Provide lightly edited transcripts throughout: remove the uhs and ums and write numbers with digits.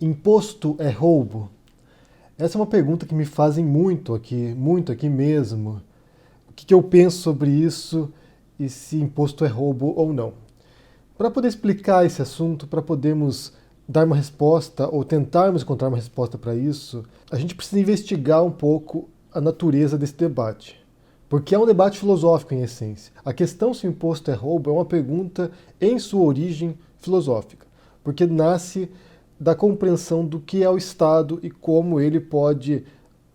Imposto é roubo? Essa é uma pergunta que me fazem muito aqui mesmo. O que eu penso sobre isso e se imposto é roubo ou não? Para poder explicar esse assunto, para podermos dar uma resposta ou tentarmos encontrar uma resposta para isso, a gente precisa investigar um pouco a natureza desse debate. Porque é um debate filosófico em essência. A questão se o imposto é roubo é uma pergunta em sua origem filosófica, porque nasce da compreensão do que é o Estado e como ele pode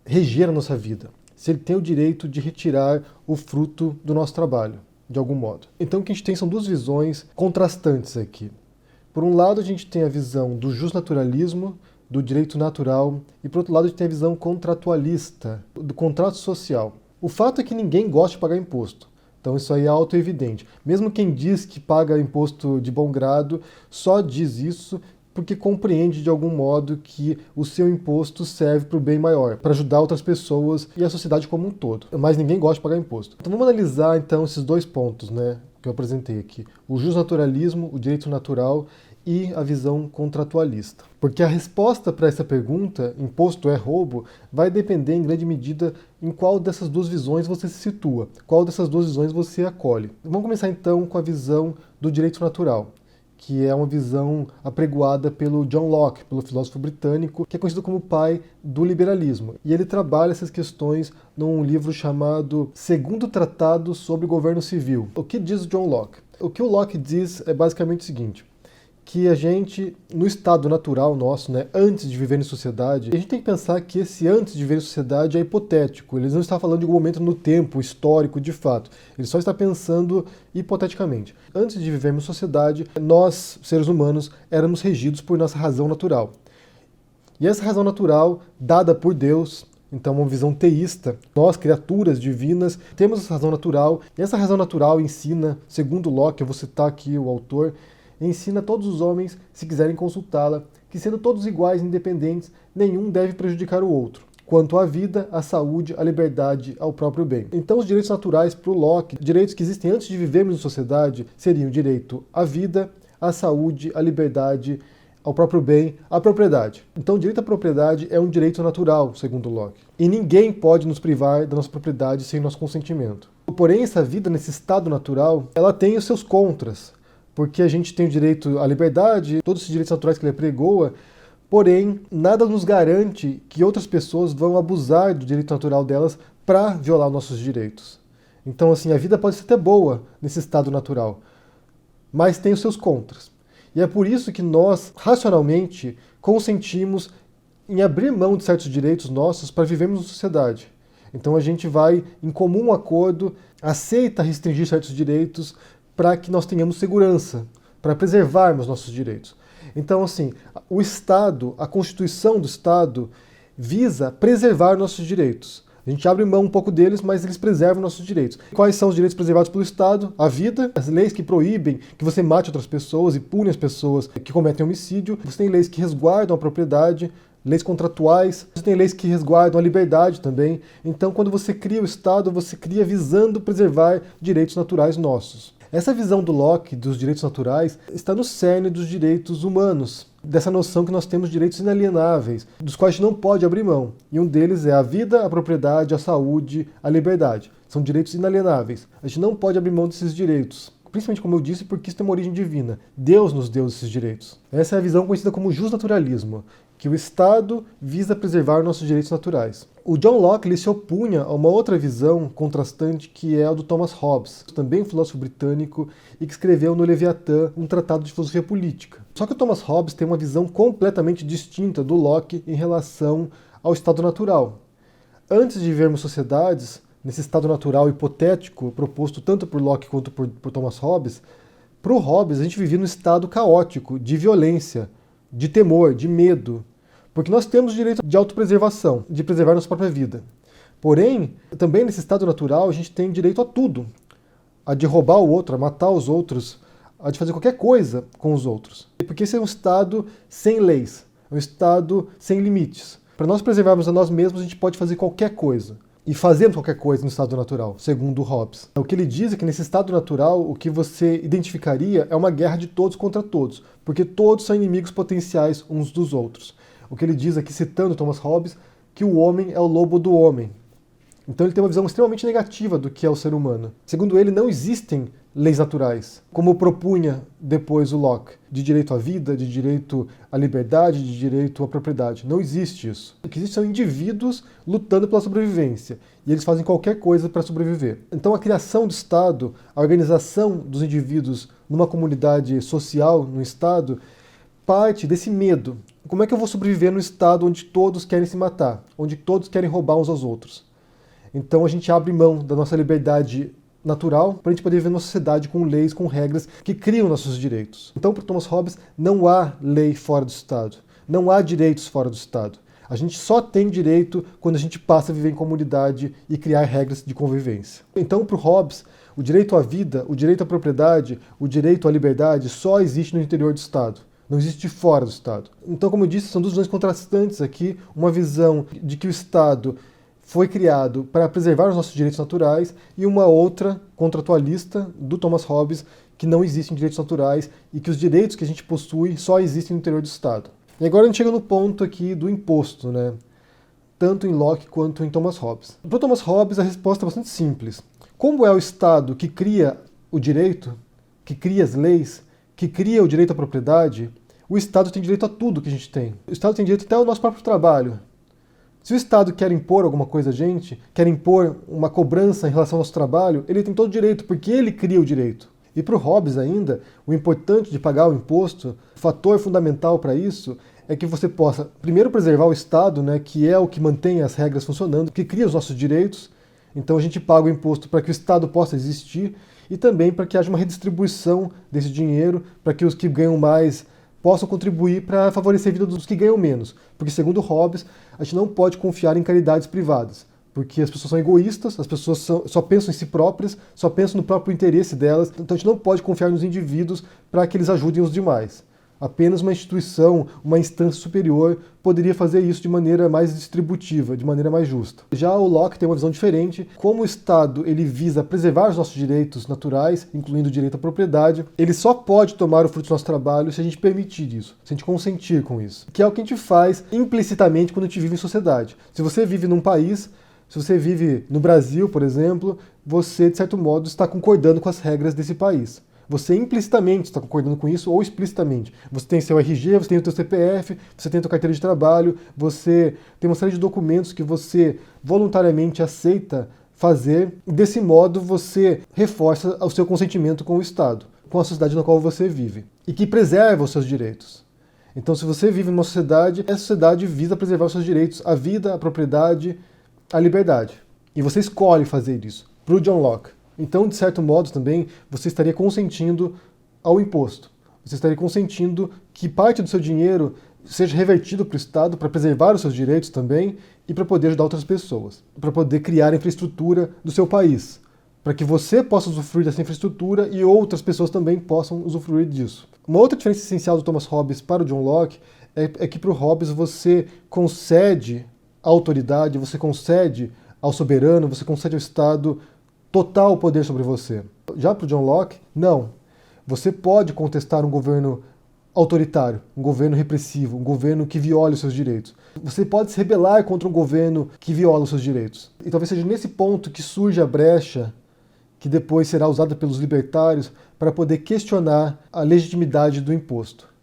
reger a nossa vida. Se ele tem o direito de retirar o fruto do nosso trabalho, de algum modo. Então o que a gente tem são duas visões contrastantes aqui. Por um lado, a gente tem a visão do justnaturalismo, do direito natural, e por outro lado, a gente tem a visão contratualista, do contrato social. O fato é que ninguém gosta de pagar imposto. Então isso aí é autoevidente. Mesmo quem diz que paga imposto de bom grado, só diz isso porque compreende de algum modo que o seu imposto serve para o bem maior, para ajudar outras pessoas e a sociedade como um todo. Mas ninguém gosta de pagar imposto. Então vamos analisar então esses dois pontos, que eu apresentei aqui. O justnaturalismo, o direito natural e a visão contratualista. Porque a resposta para essa pergunta, imposto é roubo, vai depender em grande medida em qual dessas duas visões você se situa, qual dessas duas visões você acolhe. Vamos começar então com a visão do direito natural, que é uma visão apregoada pelo John Locke, pelo filósofo britânico, que é conhecido como o pai do liberalismo. E ele trabalha essas questões num livro chamado Segundo Tratado sobre o Governo Civil. O que diz John Locke? O que o Locke diz é basicamente o seguinte: que a gente, no estado natural nosso, antes de viver em sociedade, a gente tem que pensar que esse antes de viver em sociedade é hipotético. Ele não está falando de algum momento no tempo histórico de fato. Ele só está pensando hipoteticamente. Antes de vivermos em sociedade, nós, seres humanos, éramos regidos por nossa razão natural. E essa razão natural, dada por Deus, então uma visão teísta, nós, criaturas divinas, temos essa razão natural, e essa razão natural ensina, segundo Locke, eu vou citar aqui o autor, ensina a todos os homens, se quiserem consultá-la, que sendo todos iguais e independentes, nenhum deve prejudicar o outro, quanto à vida, à saúde, à liberdade, ao próprio bem. Então os direitos naturais para o Locke, direitos que existem antes de vivermos em sociedade, seriam o direito à vida, à saúde, à liberdade, ao próprio bem, à propriedade. Então o direito à propriedade é um direito natural, segundo Locke. E ninguém pode nos privar da nossa propriedade sem nosso consentimento. Porém, essa vida, nesse estado natural, ela tem os seus contras. Porque a gente tem o direito à liberdade, todos esses direitos naturais que ele apregoa, porém, nada nos garante que outras pessoas vão abusar do direito natural delas para violar nossos direitos. Então, assim, a vida pode ser até boa nesse estado natural, mas tem os seus contras. E é por isso que nós, racionalmente, consentimos em abrir mão de certos direitos nossos para vivermos em sociedade. Então a gente vai, em comum acordo, aceita restringir certos direitos para que nós tenhamos segurança, para preservarmos nossos direitos. Então, assim, o Estado, a Constituição do Estado, visa preservar nossos direitos. A gente abre mão um pouco deles, mas eles preservam nossos direitos. Quais são os direitos preservados pelo Estado? A vida, as leis que proíbem que você mate outras pessoas e pune as pessoas que cometem homicídio. Você tem leis que resguardam a propriedade, leis contratuais, você tem leis que resguardam a liberdade também. Então, quando você cria o Estado, você cria visando preservar direitos naturais nossos. Essa visão do Locke dos direitos naturais está no cerne dos direitos humanos, dessa noção que nós temos direitos inalienáveis, dos quais a gente não pode abrir mão. E um deles é a vida, a propriedade, a saúde, a liberdade. São direitos inalienáveis. A gente não pode abrir mão desses direitos. Principalmente, como eu disse, porque isso tem uma origem divina. Deus nos deu esses direitos. Essa é a visão conhecida como justnaturalismo, que o Estado visa preservar nossos direitos naturais. O John Locke ele se opunha a uma outra visão contrastante que é a do Thomas Hobbes, também um filósofo britânico e que escreveu no Leviatã um tratado de filosofia política. Só que o Thomas Hobbes tem uma visão completamente distinta do Locke em relação ao estado natural. Antes de vivermos sociedades, nesse estado natural hipotético proposto tanto por Locke quanto por Thomas Hobbes, para o Hobbes a gente vivia num estado caótico, de violência, de temor, de medo. Porque nós temos o direito de autopreservação, de preservar nossa própria vida. Porém, também nesse estado natural, a gente tem direito a tudo. A de roubar o outro, a matar os outros, a de fazer qualquer coisa com os outros. Porque esse é um estado sem leis, é um estado sem limites. Para nós preservarmos a nós mesmos, a gente pode fazer qualquer coisa. e fazemos qualquer coisa no estado natural, segundo Hobbes. O que ele diz é que nesse estado natural, o que você identificaria é uma guerra de todos contra todos, porque todos são inimigos potenciais uns dos outros. O que ele diz aqui, citando Thomas Hobbes, que o homem é o lobo do homem. Então ele tem uma visão extremamente negativa do que é o ser humano. Segundo ele, não existem leis naturais, como propunha depois o Locke, de direito à vida, de direito à liberdade, de direito à propriedade. Não existe isso. O que existe são indivíduos lutando pela sobrevivência, e eles fazem qualquer coisa para sobreviver. Então a criação do Estado, a organização dos indivíduos numa comunidade social, no Estado, parte desse medo. Como é que eu vou sobreviver num Estado onde todos querem se matar, onde todos querem roubar uns aos outros? Então a gente abre mão da nossa liberdade natural para a gente poder viver numa sociedade com leis, com regras que criam nossos direitos. Então, para Thomas Hobbes, não há lei fora do Estado. Não há direitos fora do Estado. A gente só tem direito quando a gente passa a viver em comunidade e criar regras de convivência. Então, para o Hobbes, o direito à vida, o direito à propriedade, o direito à liberdade só existe no interior do Estado. Não existe fora do Estado. Então, como eu disse, são duas visões contrastantes aqui. Uma visão de que o Estado foi criado para preservar os nossos direitos naturais, e uma outra contratualista do Thomas Hobbes, que não existem direitos naturais e que os direitos que a gente possui só existem no interior do Estado. E agora a gente chega no ponto aqui do imposto, né? Tanto em Locke quanto em Thomas Hobbes. Para Thomas Hobbes, a resposta é bastante simples. Como é o Estado que cria o direito, que cria as leis, que cria o direito à propriedade, o Estado tem direito a tudo que a gente tem. O Estado tem direito até ao nosso próprio trabalho. Se o Estado quer impor alguma coisa a gente, quer impor uma cobrança em relação ao nosso trabalho, ele tem todo o direito, porque ele cria o direito. E para o Hobbes ainda, o importante de pagar o imposto, o fator fundamental para isso, é que você possa, primeiro, preservar o Estado, né, que é o que mantém as regras funcionando, que cria os nossos direitos. Então a gente paga o imposto para que o Estado possa existir e também para que haja uma redistribuição desse dinheiro, para que os que ganham mais possam contribuir para favorecer a vida dos que ganham menos. Porque, segundo Hobbes, a gente não pode confiar em caridades privadas, porque as pessoas são egoístas, as pessoas só pensam em si próprias, só pensam no próprio interesse delas, então a gente não pode confiar nos indivíduos para que eles ajudem os demais. Apenas uma instituição, uma instância superior poderia fazer isso de maneira mais distributiva, de maneira mais justa. Já o Locke tem uma visão diferente. Como o Estado ele visa preservar os nossos direitos naturais, incluindo o direito à propriedade, ele só pode tomar o fruto do nosso trabalho se a gente permitir isso, se a gente consentir com isso. Que é o que a gente faz implicitamente quando a gente vive em sociedade. Se você vive num país, se você vive no Brasil, por exemplo, você, de certo modo, está concordando com as regras desse país. Você implicitamente está concordando com isso ou explicitamente. Você tem seu RG, você tem o seu CPF, você tem a sua carteira de trabalho, você tem uma série de documentos que você voluntariamente aceita fazer, e desse modo você reforça o seu consentimento com o Estado, com a sociedade na qual você vive, e que preserva os seus direitos. Então, se você vive numa sociedade, essa sociedade visa preservar os seus direitos, a vida, a propriedade, a liberdade. E você escolhe fazer isso. Para o John Locke. Então, de certo modo, também, você estaria consentindo ao imposto. Você estaria consentindo que parte do seu dinheiro seja revertido para o Estado para preservar os seus direitos também e para poder ajudar outras pessoas, para poder criar a infraestrutura do seu país, para que você possa usufruir dessa infraestrutura e outras pessoas também possam usufruir disso. Uma outra diferença essencial do Thomas Hobbes para o John Locke é que para o Hobbes você concede à autoridade, você concede ao soberano, você concede ao Estado total poder sobre você. Já para o John Locke, não. Você pode contestar um governo autoritário, um governo repressivo, um governo que viola os seus direitos. Você pode se rebelar contra um governo que viola os seus direitos. E talvez seja nesse ponto que surge a brecha que depois será usada pelos libertários para poder questionar a legitimidade do imposto.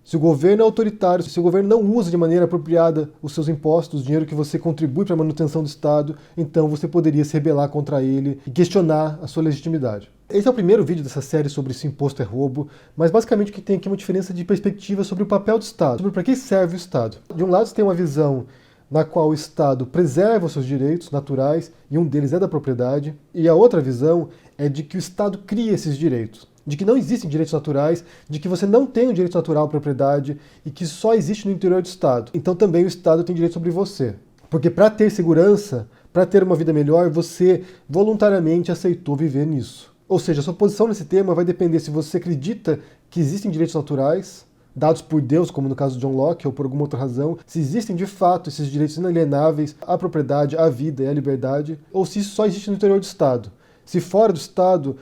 Se o governo é autoritário, se o governo não usa de maneira apropriada os seus impostos, o dinheiro que você contribui para a manutenção do Estado, então você poderia se rebelar contra ele e questionar a sua legitimidade. Esse é o primeiro vídeo dessa série sobre se imposto é roubo, mas basicamente o que tem aqui é uma diferença de perspectiva sobre o papel do Estado, sobre para que serve o Estado. De um lado você tem uma visão na qual o Estado preserva os seus direitos naturais, e um deles é da propriedade, e a outra visão é de que o Estado cria esses direitos, de que não existem direitos naturais, de que você não tem o direito natural à propriedade e que só existe no interior do Estado. Então também o Estado tem direito sobre você. Porque para ter segurança, para ter uma vida melhor, você voluntariamente aceitou viver nisso. Ou seja, a sua posição nesse tema vai depender se você acredita que existem direitos naturais dados por Deus, como no caso de John Locke, ou por alguma outra razão, se existem de fato esses direitos inalienáveis à propriedade, à vida e à liberdade, ou se isso só existe no interior do Estado. Se fora do Estado,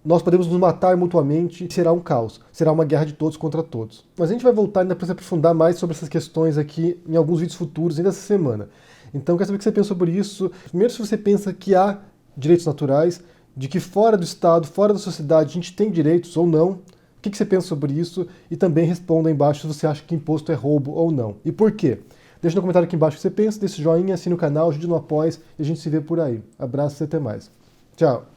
nós podemos nos matar mutuamente e será um caos. Será uma guerra de todos contra todos. Mas a gente vai voltar ainda para se aprofundar mais sobre essas questões aqui em alguns vídeos futuros, ainda essa semana. Então, eu quero saber o que você pensa sobre isso. Primeiro, se você pensa que há direitos naturais, de que fora do Estado, fora da sociedade, a gente tem direitos ou não. O que você pensa sobre isso? E também responda aí embaixo se você acha que imposto é roubo ou não. E por quê? Deixa no comentário aqui embaixo o que você pensa, deixa o joinha, assine o canal, ajude no apoio e a gente se vê por aí. Abraço e até mais. Tchau!